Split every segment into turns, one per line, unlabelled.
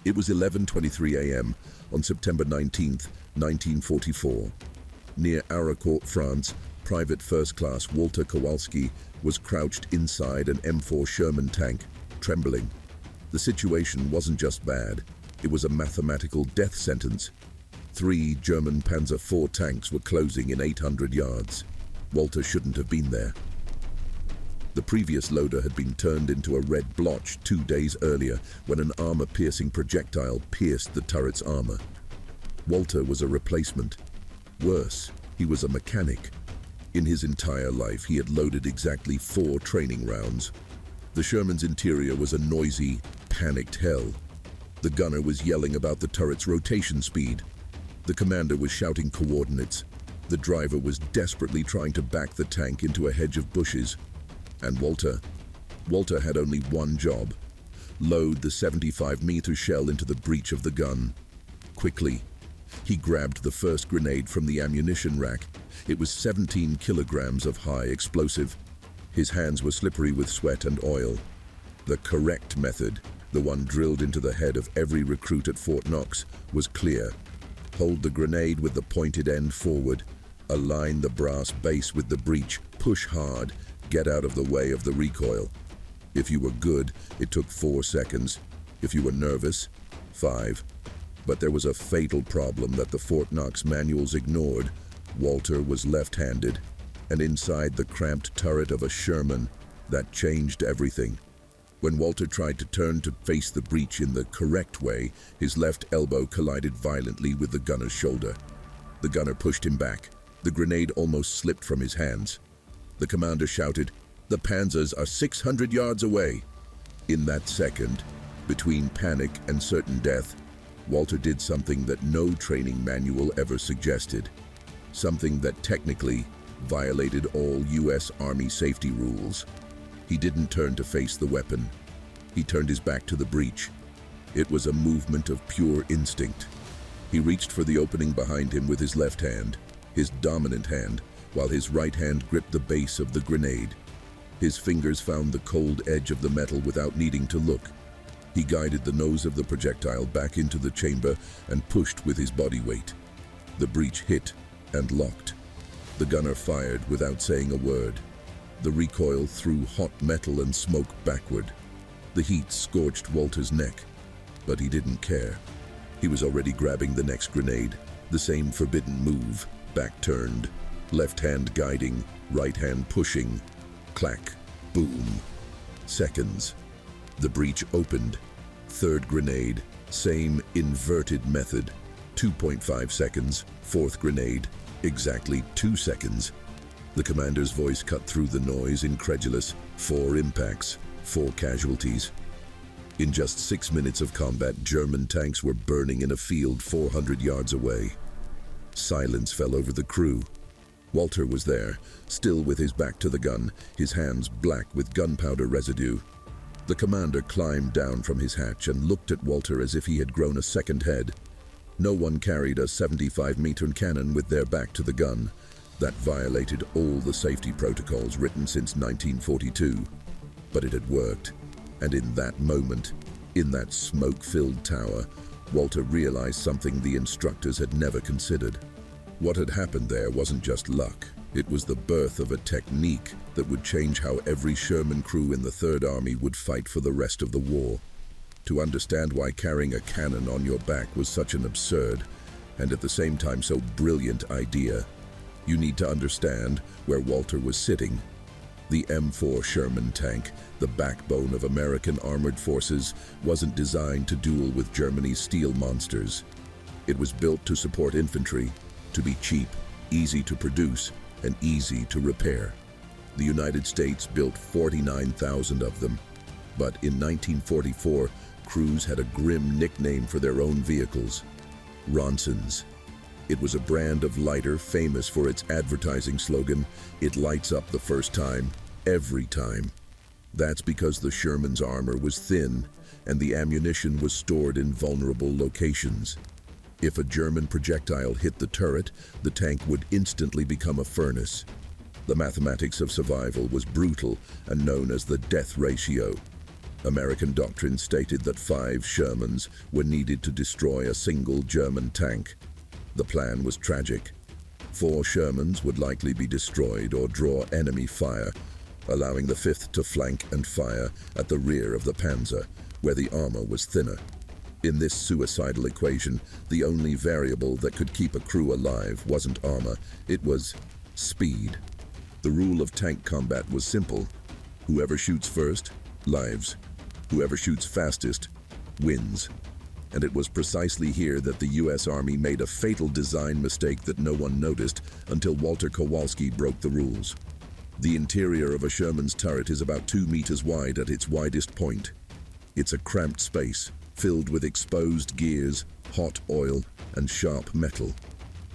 It was 11:23 a.m. on September 19th, 1944. Near Araucourt, France, Private First Class Walter Kowalski was crouched inside an M4 Sherman tank, trembling. The situation wasn't just bad, it was a mathematical death sentence. 3 German Panzer IV tanks were closing in 800 yards. Walter shouldn't have been there. The previous loader had been turned into a red blotch 2 days earlier when an armor-piercing projectile pierced the turret's armor. Walter was a replacement. Worse, he was a mechanic. In his entire life, he had loaded exactly 4 training rounds. The Sherman's interior was a noisy, panicked hell. The gunner was yelling about the turret's rotation speed. The commander was shouting coordinates. The driver was desperately trying to back the tank into a hedge of bushes. And Walter had only one job: load the 75-meter shell into the breech of the gun. Quickly, he grabbed the first grenade from the ammunition rack. It was 17 kilograms of high explosive. His hands were slippery with sweat and oil. The correct method, the one drilled into the head of every recruit at Fort Knox, was clear. Hold the grenade with the pointed end forward. Align the brass base with the breech. Push hard. Get out of the way of the recoil. If you were good, it took 4 seconds. If you were nervous, 5. But there was a fatal problem that the Fort Knox manuals ignored. Walter was left-handed, and inside the cramped turret of a Sherman, that changed everything. When Walter tried to turn to face the breech in the correct way, his left elbow collided violently with the gunner's shoulder. The gunner pushed him back. The grenade almost slipped from his hands. The commander shouted, "The Panzers are 600 yards away." In that second, between panic and certain death, Walter did something that no training manual ever suggested. Something that technically violated all U.S. Army safety rules. He didn't turn to face the weapon. He turned his back to the breech. It was a movement of pure instinct. He reached for the opening behind him with his left hand, his dominant hand, while his right hand gripped the base of the grenade. His fingers found the cold edge of the metal without needing to look. He guided the nose of the projectile back into the chamber and pushed with his body weight. The breech hit and locked. The gunner fired without saying a word. The recoil threw hot metal and smoke backward. The heat scorched Walter's neck, but he didn't care. He was already grabbing the next grenade, the same forbidden move, back turned, left hand guiding, right hand pushing. Clack, boom. Seconds. The breech opened. Third grenade, same inverted method. 2.5 seconds. Fourth grenade, exactly 2 seconds. The commander's voice cut through the noise, incredulous. 4 impacts, 4 casualties. In just 6 minutes of combat, German tanks were burning in a field 400 yards away. Silence fell over the crew. Walter was there, still with his back to the gun, his hands black with gunpowder residue. The commander climbed down from his hatch and looked at Walter as if he had grown a second head. No one carried a 75-meter cannon with their back to the gun. That violated all the safety protocols written since 1942. But it had worked. And in that moment, in that smoke-filled tower, Walter realized something the instructors had never considered. What had happened there wasn't just luck. It was the birth of a technique that would change how every Sherman crew in the Third Army would fight for the rest of the war. To understand why carrying a cannon on your back was such an absurd, and at the same time so brilliant idea, you need to understand where Walter was sitting. The M4 Sherman tank, the backbone of American armored forces, wasn't designed to duel with Germany's steel monsters. It was built to support infantry, to be cheap, easy to produce, and easy to repair. The United States built 49,000 of them. But in 1944, crews had a grim nickname for their own vehicles: Ronsons. It was a brand of lighter famous for its advertising slogan, "It lights up the first time, every time." That's because the Sherman's armor was thin and the ammunition was stored in vulnerable locations. If a German projectile hit the turret, the tank would instantly become a furnace. The mathematics of survival was brutal and known as the death ratio. American doctrine stated that 5 Shermans were needed to destroy a single German tank. The plan was tragic. 4 Shermans would likely be destroyed or draw enemy fire, allowing the 5th to flank and fire at the rear of the Panzer, where the armor was thinner. In this suicidal equation, the only variable that could keep a crew alive wasn't armor, it was speed. The rule of tank combat was simple. Whoever shoots first, lives. Whoever shoots fastest, wins. And it was precisely here that the US Army made a fatal design mistake that no one noticed until Walter Kowalski broke the rules. The interior of a Sherman's turret is about 2 meters wide at its widest point. It's a cramped space, filled with exposed gears, hot oil, and sharp metal.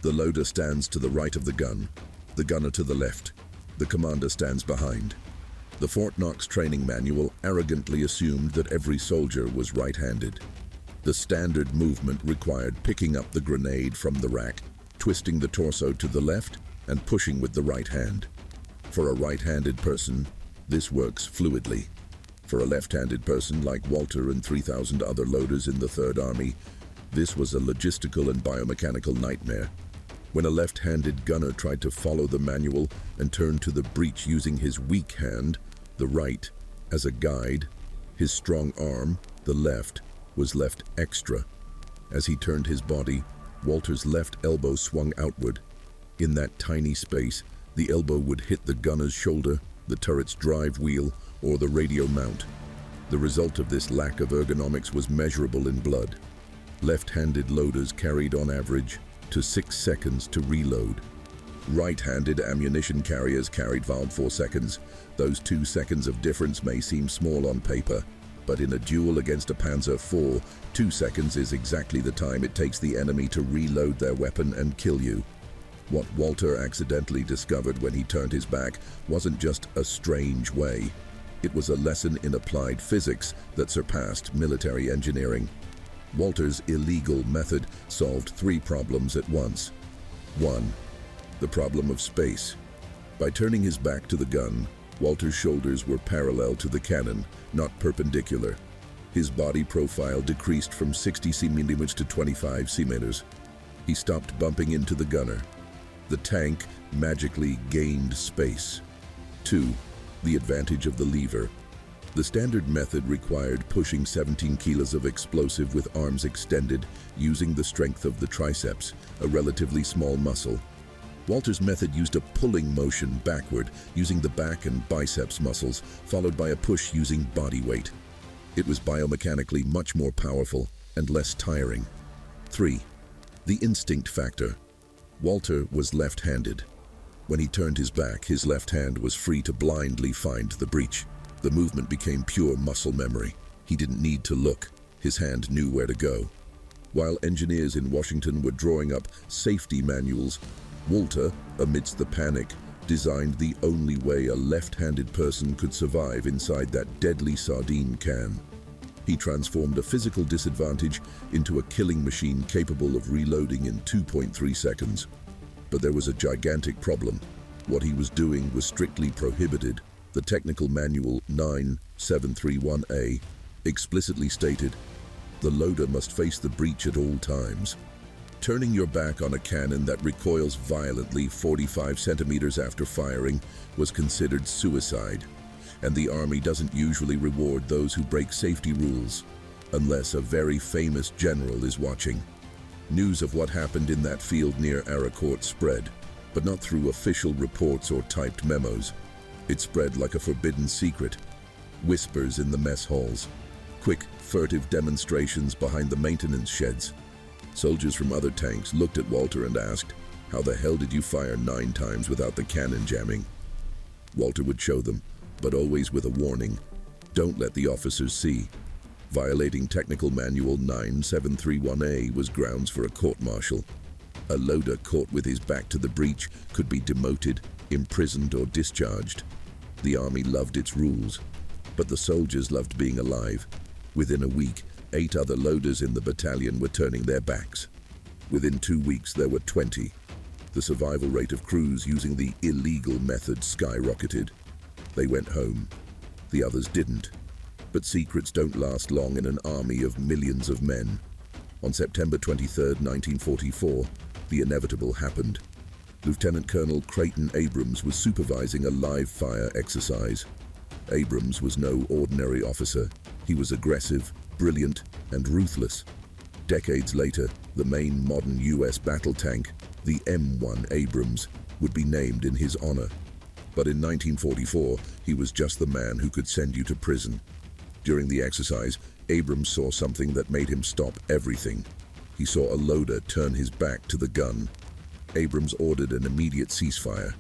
The loader stands to the right of the gunner to the left. The commander stands behind. The Fort Knox training manual arrogantly assumed that every soldier was right-handed. The standard movement required picking up the grenade from the rack, twisting the torso to the left, and pushing with the right hand. For a right-handed person, this works fluidly. For a left-handed person like Walter and 3,000 other loaders in the Third Army, this was a logistical and biomechanical nightmare. When a left-handed gunner tried to follow the manual and turn to the breech using his weak hand, the right, as a guide, his strong arm, the left, was left extra. As he turned his body, Walter's left elbow swung outward. In that tiny space, the elbow would hit the gunner's shoulder, the turret's drive wheel, or the radio mount. The result of this lack of ergonomics was measurable in blood. Left-handed loaders carried on average to 6 seconds to reload. Right-handed ammunition carriers carried about 4 seconds. Those 2 seconds of difference may seem small on paper, but in a duel against a Panzer IV, 2 seconds is exactly the time it takes the enemy to reload their weapon and kill you. What Walter accidentally discovered when he turned his back wasn't just a strange way. It was a lesson in applied physics that surpassed military engineering. Walter's illegal method solved 3 problems at once. 1. The problem of space. By turning his back to the gun, Walter's shoulders were parallel to the cannon, not perpendicular. His body profile decreased from 60 cm to 25 cm. He stopped bumping into the gunner. The tank magically gained space. 2. The advantage of the lever. The standard method required pushing 17 kilos of explosive with arms extended, using the strength of the triceps, a relatively small muscle. Walter's method used a pulling motion backward, using the back and biceps muscles, followed by a push using body weight. It was biomechanically much more powerful and less tiring. 3. The instinct factor. Walter was left-handed. When he turned his back, his left hand was free to blindly find the breech. The movement became pure muscle memory. He didn't need to look. His hand knew where to go. While engineers in Washington were drawing up safety manuals, Walter, amidst the panic, designed the only way a left-handed person could survive inside that deadly sardine can. He transformed a physical disadvantage into a killing machine capable of reloading in 2.3 seconds. But there was a gigantic problem. What he was doing was strictly prohibited. The technical manual 9731A explicitly stated, "The loader must face the breech at all times." Turning your back on a cannon that recoils violently 45 centimeters after firing was considered suicide, and the Army doesn't usually reward those who break safety rules, unless a very famous general is watching. News of what happened in that field near Aracourt spread, but not through official reports or typed memos. It spread like a forbidden secret. Whispers in the mess halls, quick, furtive demonstrations behind the maintenance sheds. Soldiers from other tanks looked at Walter and asked, "How the hell did you fire 9 times without the cannon jamming?" Walter would show them, but always with a warning: don't let the officers see. Violating Technical Manual 9731A was grounds for a court-martial. A loader caught with his back to the breech could be demoted, imprisoned, or discharged. The Army loved its rules, but the soldiers loved being alive. Within a week, 8 other loaders in the battalion were turning their backs. Within 2 weeks, there were 20. The survival rate of crews using the illegal method skyrocketed. They went home. The others didn't. But secrets don't last long in an army of millions of men. On September 23, 1944, the inevitable happened. Lieutenant Colonel Creighton Abrams was supervising a live-fire exercise. Abrams was no ordinary officer. He was aggressive, brilliant, and ruthless. Decades later, the main modern U.S. battle tank, the M1 Abrams, would be named in his honor. But in 1944, he was just the man who could send you to prison. During the exercise, Abrams saw something that made him stop everything. He saw a loader turn his back to the gun. Abrams ordered an immediate ceasefire.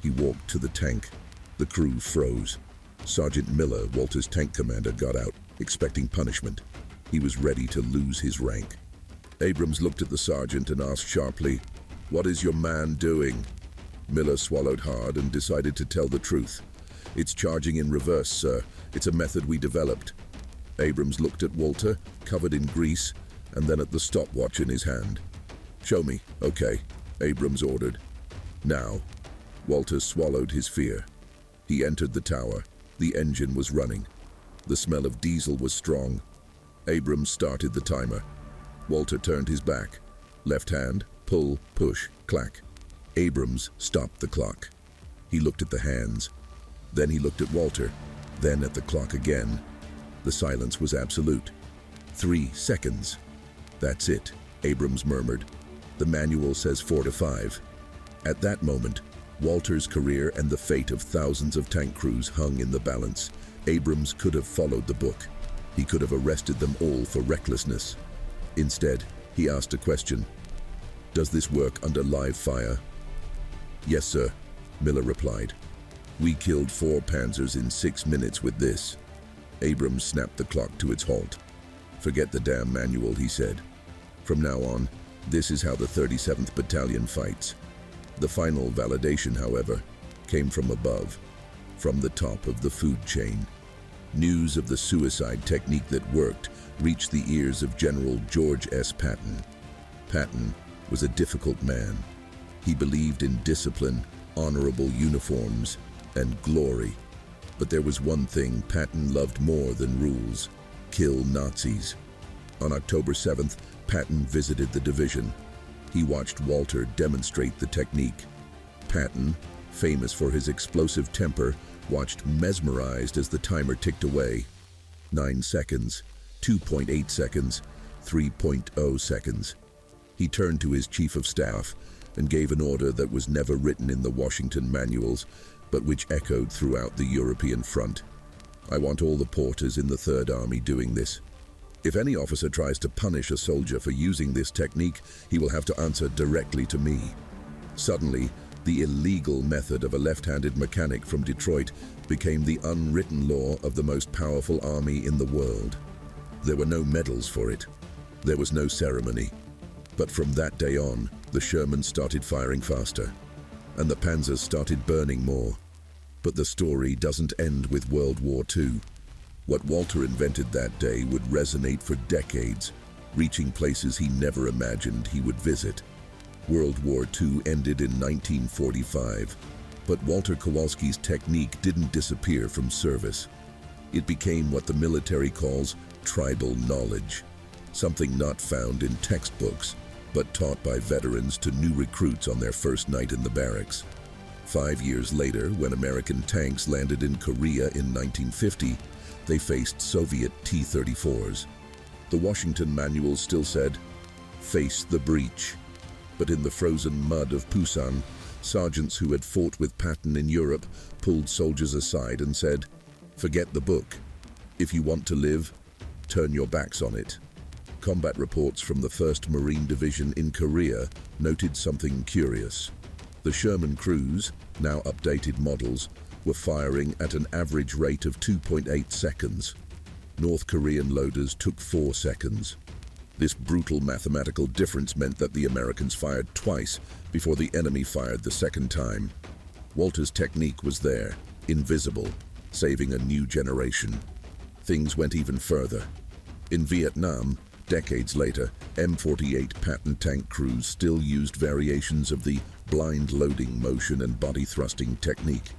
He walked to the tank. The crew froze. Sergeant Miller, Walter's tank commander, got out, expecting punishment. He was ready to lose his rank. Abrams looked at the sergeant and asked sharply, "What is your man doing?" Miller swallowed hard and decided to tell the truth. "It's charging in reverse, sir. It's a method we developed." Abrams looked at Walter, covered in grease, and then at the stopwatch in his hand. "Show me." "Okay," Abrams ordered. "Now." Walter swallowed his fear. He entered the tower. The engine was running. The smell of diesel was strong. Abrams started the timer. Walter turned his back. Left hand, pull, push, clack. Abrams stopped the clock. He looked at the hands. Then he looked at Walter. Then at the clock again. The silence was absolute. 3 seconds. "That's it," Abrams murmured. "The manual says 4 to 5. At that moment, Walter's career and the fate of thousands of tank crews hung in the balance. Abrams could have followed the book. He could have arrested them all for recklessness. Instead, he asked a question. "Does this work under live fire?" "Yes, sir," Miller replied. "We killed 4 Panzers in 6 minutes with this." Abrams snapped the clock to its halt. "Forget the damn manual," he said. "From now on, this is how the 37th Battalion fights." The final validation, however, came from above, from the top of the food chain. News of the suicide technique that worked reached the ears of General George S. Patton. Patton was a difficult man. He believed in discipline, honorable uniforms, and glory. But there was one thing Patton loved more than rules: kill Nazis. On October 7th, Patton visited the division. He watched Walter demonstrate the technique. Patton, famous for his explosive temper, watched mesmerized as the timer ticked away. 9 seconds, 2.8 seconds, 3.0 seconds. He turned to his chief of staff and gave an order that was never written in the Washington manuals, but which echoed throughout the European front. "I want all the porters in the Third Army doing this. If any officer tries to punish a soldier for using this technique, he will have to answer directly to me." Suddenly, the illegal method of a left-handed mechanic from Detroit became the unwritten law of the most powerful army in the world. There were no medals for it. There was no ceremony. But from that day on, the Shermans started firing faster, and the Panzers started burning more. But the story doesn't end with World War II. What Walter invented that day would resonate for decades, reaching places he never imagined he would visit. World War II ended in 1945, but Walter Kowalski's technique didn't disappear from service. It became what the military calls tribal knowledge, something not found in textbooks, but taught by veterans to new recruits on their first night in the barracks. 5 years later, when American tanks landed in Korea in 1950, they faced Soviet T-34s. The Washington manual still said, "Face the breach." But in the frozen mud of Pusan, sergeants who had fought with Patton in Europe pulled soldiers aside and said, "Forget the book. If you want to live, turn your backs on it." Combat reports from the 1st Marine Division in Korea noted something curious. The Sherman crews, now updated models, were firing at an average rate of 2.8 seconds. North Korean loaders took 4 seconds. This brutal mathematical difference meant that the Americans fired twice before the enemy fired the second time. Walter's technique was there, invisible, saving a new generation. Things went even further. In Vietnam, decades later, M48 Patton tank crews still used variations of the blind loading motion and body thrusting technique.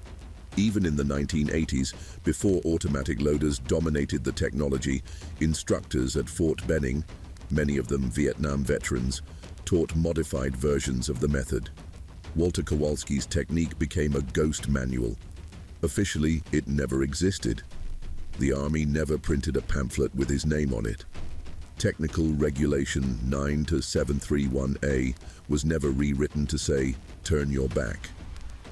Even in the 1980s, before automatic loaders dominated the technology, instructors at Fort Benning, many of them Vietnam veterans, taught modified versions of the method. Walter Kowalski's technique became a ghost manual. Officially, it never existed. The Army never printed a pamphlet with his name on it. Technical Regulation 9-731A was never rewritten to say, "turn your back."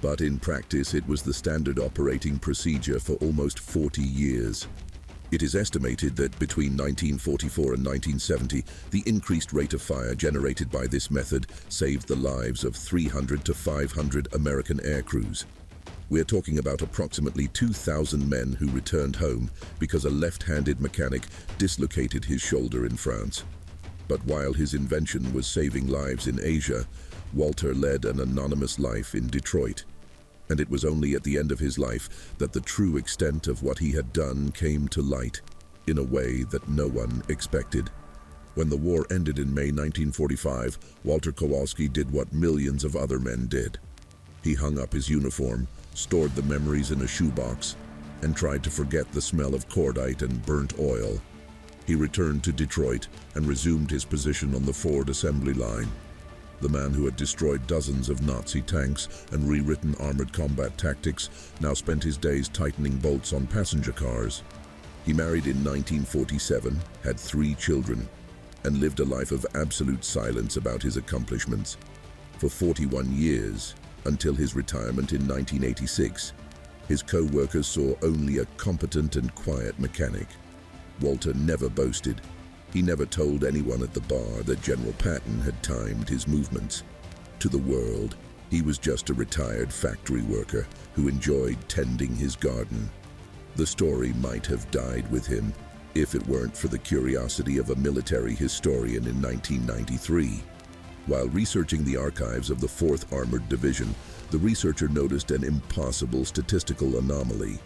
But in practice, it was the standard operating procedure for almost 40 years. It is estimated that between 1944 and 1970, the increased rate of fire generated by this method saved the lives of 300 to 500 American air crews. We're talking about approximately 2,000 men who returned home because a left-handed mechanic dislocated his shoulder in France. But while his invention was saving lives in Asia, Walter led an anonymous life in Detroit. And it was only at the end of his life that the true extent of what he had done came to light, in a way that no one expected. When the war ended in May 1945, Walter Kowalski did what millions of other men did. He hung up his uniform, stored the memories in a shoebox, and tried to forget the smell of cordite and burnt oil. He returned to Detroit and resumed his position on the Ford assembly line. The man who had destroyed dozens of Nazi tanks and rewritten armored combat tactics now spent his days tightening bolts on passenger cars. He married in 1947, had 3 children, and lived a life of absolute silence about his accomplishments. For 41 years, until his retirement in 1986, his co-workers saw only a competent and quiet mechanic. Walter never boasted. He never told anyone at the bar that General Patton had timed his movements. To the world, he was just a retired factory worker who enjoyed tending his garden. The story might have died with him if it weren't for the curiosity of a military historian in 1993. While researching the archives of the 4th Armored Division, the researcher noticed an impossible statistical anomaly.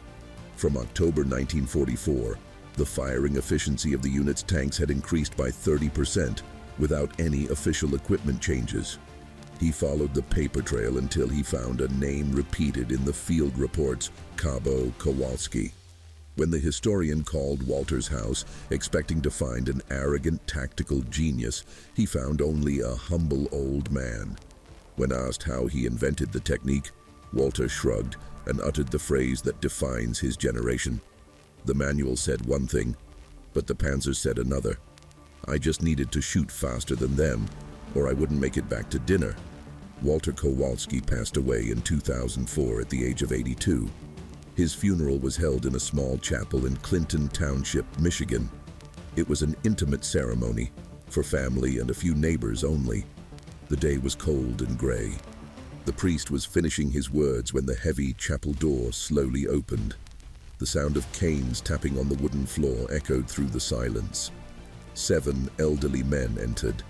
From October 1944, the firing efficiency of the unit's tanks had increased by 30% without any official equipment changes. He followed the paper trail until he found a name repeated in the field reports, Cabo Kowalski. When the historian called Walter's house, expecting to find an arrogant tactical genius, he found only a humble old man. When asked how he invented the technique, Walter shrugged and uttered the phrase that defines his generation. The manual said one thing, but the Panzer said another. "I just needed to shoot faster than them, or I wouldn't make it back to dinner." Walter Kowalski passed away in 2004 at the age of 82. His funeral was held in a small chapel in Clinton Township, Michigan. It was an intimate ceremony, for family and a few neighbors only. The day was cold and gray. The priest was finishing his words when the heavy chapel door slowly opened. The sound of canes tapping on the wooden floor echoed through the silence. 7 elderly men entered.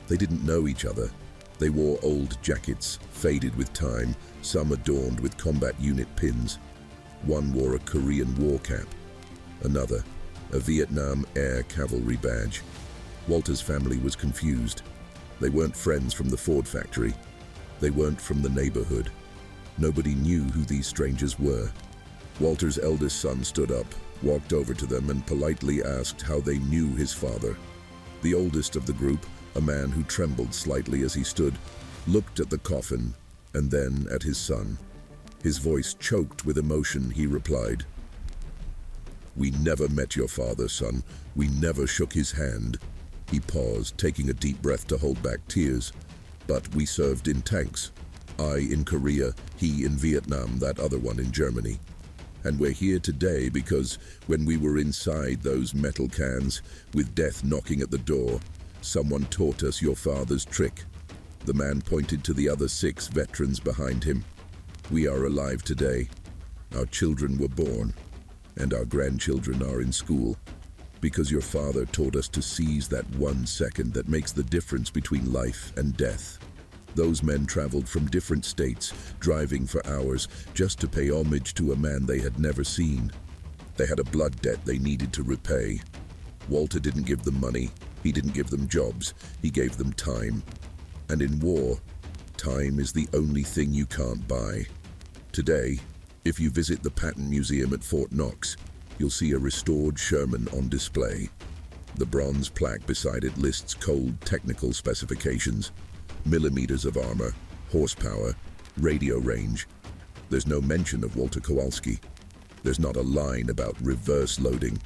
They didn't know each other. They wore old jackets, faded with time, some adorned with combat unit pins. One wore a Korean war cap, another a Vietnam Air Cavalry badge. Walter's family was confused. They weren't friends from the Ford factory. They weren't from the neighborhood. Nobody knew who these strangers were. Walter's eldest son stood up, walked over to them, and politely asked how they knew his father. The oldest of the group, a man who trembled slightly as he stood, looked at the coffin and then at his son. His voice choked with emotion. He replied, "We never met your father, son. We never shook his hand." He paused, taking a deep breath to hold back tears. "But we served in tanks. I in Korea, he in Vietnam, that other one in Germany. And we're here today because when we were inside those metal cans, with death knocking at the door, someone taught us your father's trick." The man pointed to the other 6 veterans behind him. "We are alive today. Our children were born, and our grandchildren are in school, because your father taught us to seize that 1 second that makes the difference between life and death." Those men traveled from different states, driving for hours, just to pay homage to a man they had never seen. They had a blood debt they needed to repay. Walter didn't give them money. He didn't give them jobs. He gave them time. And in war, time is the only thing you can't buy. Today, If you visit the Patton Museum at Fort Knox, you'll see a restored Sherman on display. The bronze plaque beside it lists cold technical specifications, millimeters of armor, horsepower, radio range. There's no mention of Walter Kowalski. There's not a line about reverse loading.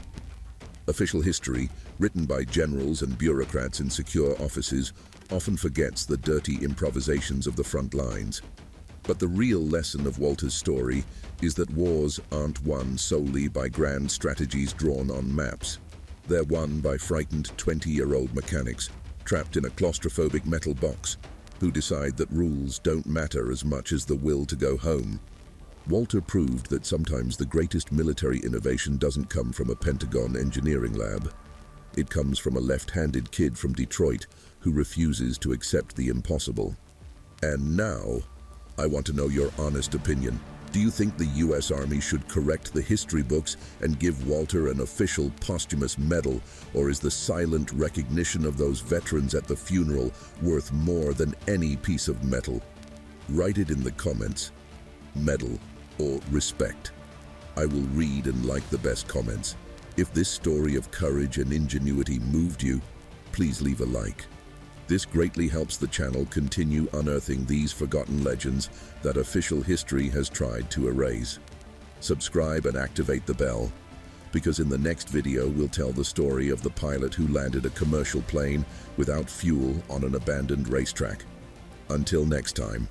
Official history, written by generals and bureaucrats in secure offices, often forgets the dirty improvisations of the front lines. But the real lesson of Walter's story is that wars aren't won solely by grand strategies drawn on maps. They're won by frightened 20-year-old mechanics trapped in a claustrophobic metal box who decide that rules don't matter as much as the will to go home. Walter proved that sometimes the greatest military innovation doesn't come from a Pentagon engineering lab. It comes from a left-handed kid from Detroit who refuses to accept the impossible. And now, I want to know your honest opinion. Do you think the U.S. Army should correct the history books and give Walter an official posthumous medal, or is the silent recognition of those veterans at the funeral worth more than any piece of metal? Write it in the comments. Medal or respect. I will read and like the best comments. If this story of courage and ingenuity moved you, please leave a like. This greatly helps the channel continue unearthing these forgotten legends that official history has tried to erase. Subscribe and activate the bell, because in the next video we'll tell the story of the pilot who landed a commercial plane without fuel on an abandoned racetrack. Until next time.